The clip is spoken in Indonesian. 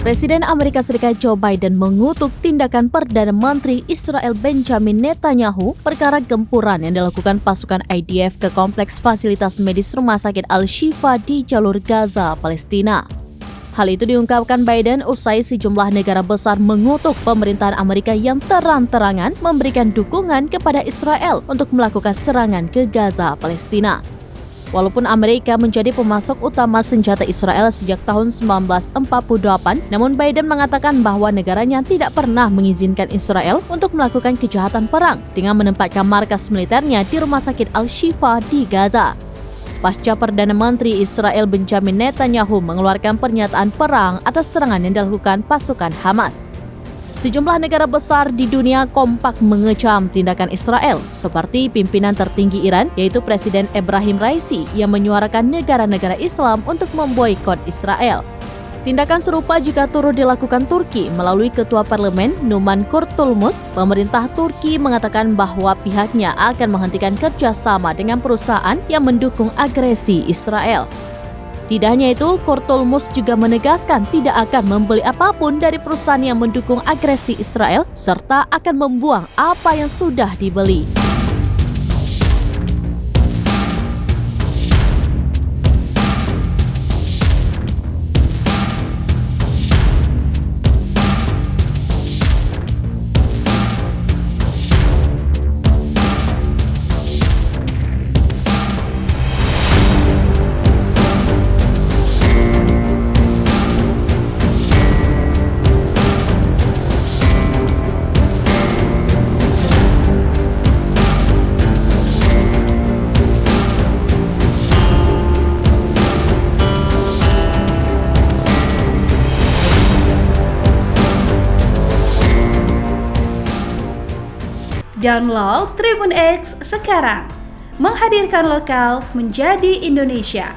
Presiden Amerika Serikat Joe Biden mengutuk tindakan Perdana Menteri Israel Benjamin Netanyahu perkara gempuran yang dilakukan pasukan IDF ke kompleks fasilitas medis Rumah Sakit Al-Shifa di jalur Gaza, Palestina. Hal itu diungkapkan Biden usai sejumlah negara besar mengutuk pemerintahan Amerika yang terang-terangan memberikan dukungan kepada Israel untuk melakukan serangan ke Gaza, Palestina. Walaupun Amerika menjadi pemasok utama senjata Israel sejak tahun 1948, namun Biden mengatakan bahwa negaranya tidak pernah mengizinkan Israel untuk melakukan kejahatan perang dengan menempatkan markas militernya di Rumah Sakit Al-Shifa di Gaza. Pasca Perdana Menteri Israel Benjamin Netanyahu mengeluarkan pernyataan perang atas serangan yang dilakukan pasukan Hamas. Sejumlah negara besar di dunia kompak mengecam tindakan Israel, seperti pimpinan tertinggi Iran, yaitu Presiden Ebrahim Raisi, yang menyuarakan negara-negara Islam untuk memboikot Israel. Tindakan serupa juga turut dilakukan Turki melalui Ketua Parlemen Numan Kurtulmus. Pemerintah Turki mengatakan bahwa pihaknya akan menghentikan kerjasama dengan perusahaan yang mendukung agresi Israel. Tidak hanya itu, Kurtulmus juga menegaskan tidak akan membeli apapun dari perusahaan yang mendukung agresi Israel, serta akan membuang apa yang sudah dibeli. Download Tribun X sekarang, menghadirkan lokal menjadi Indonesia.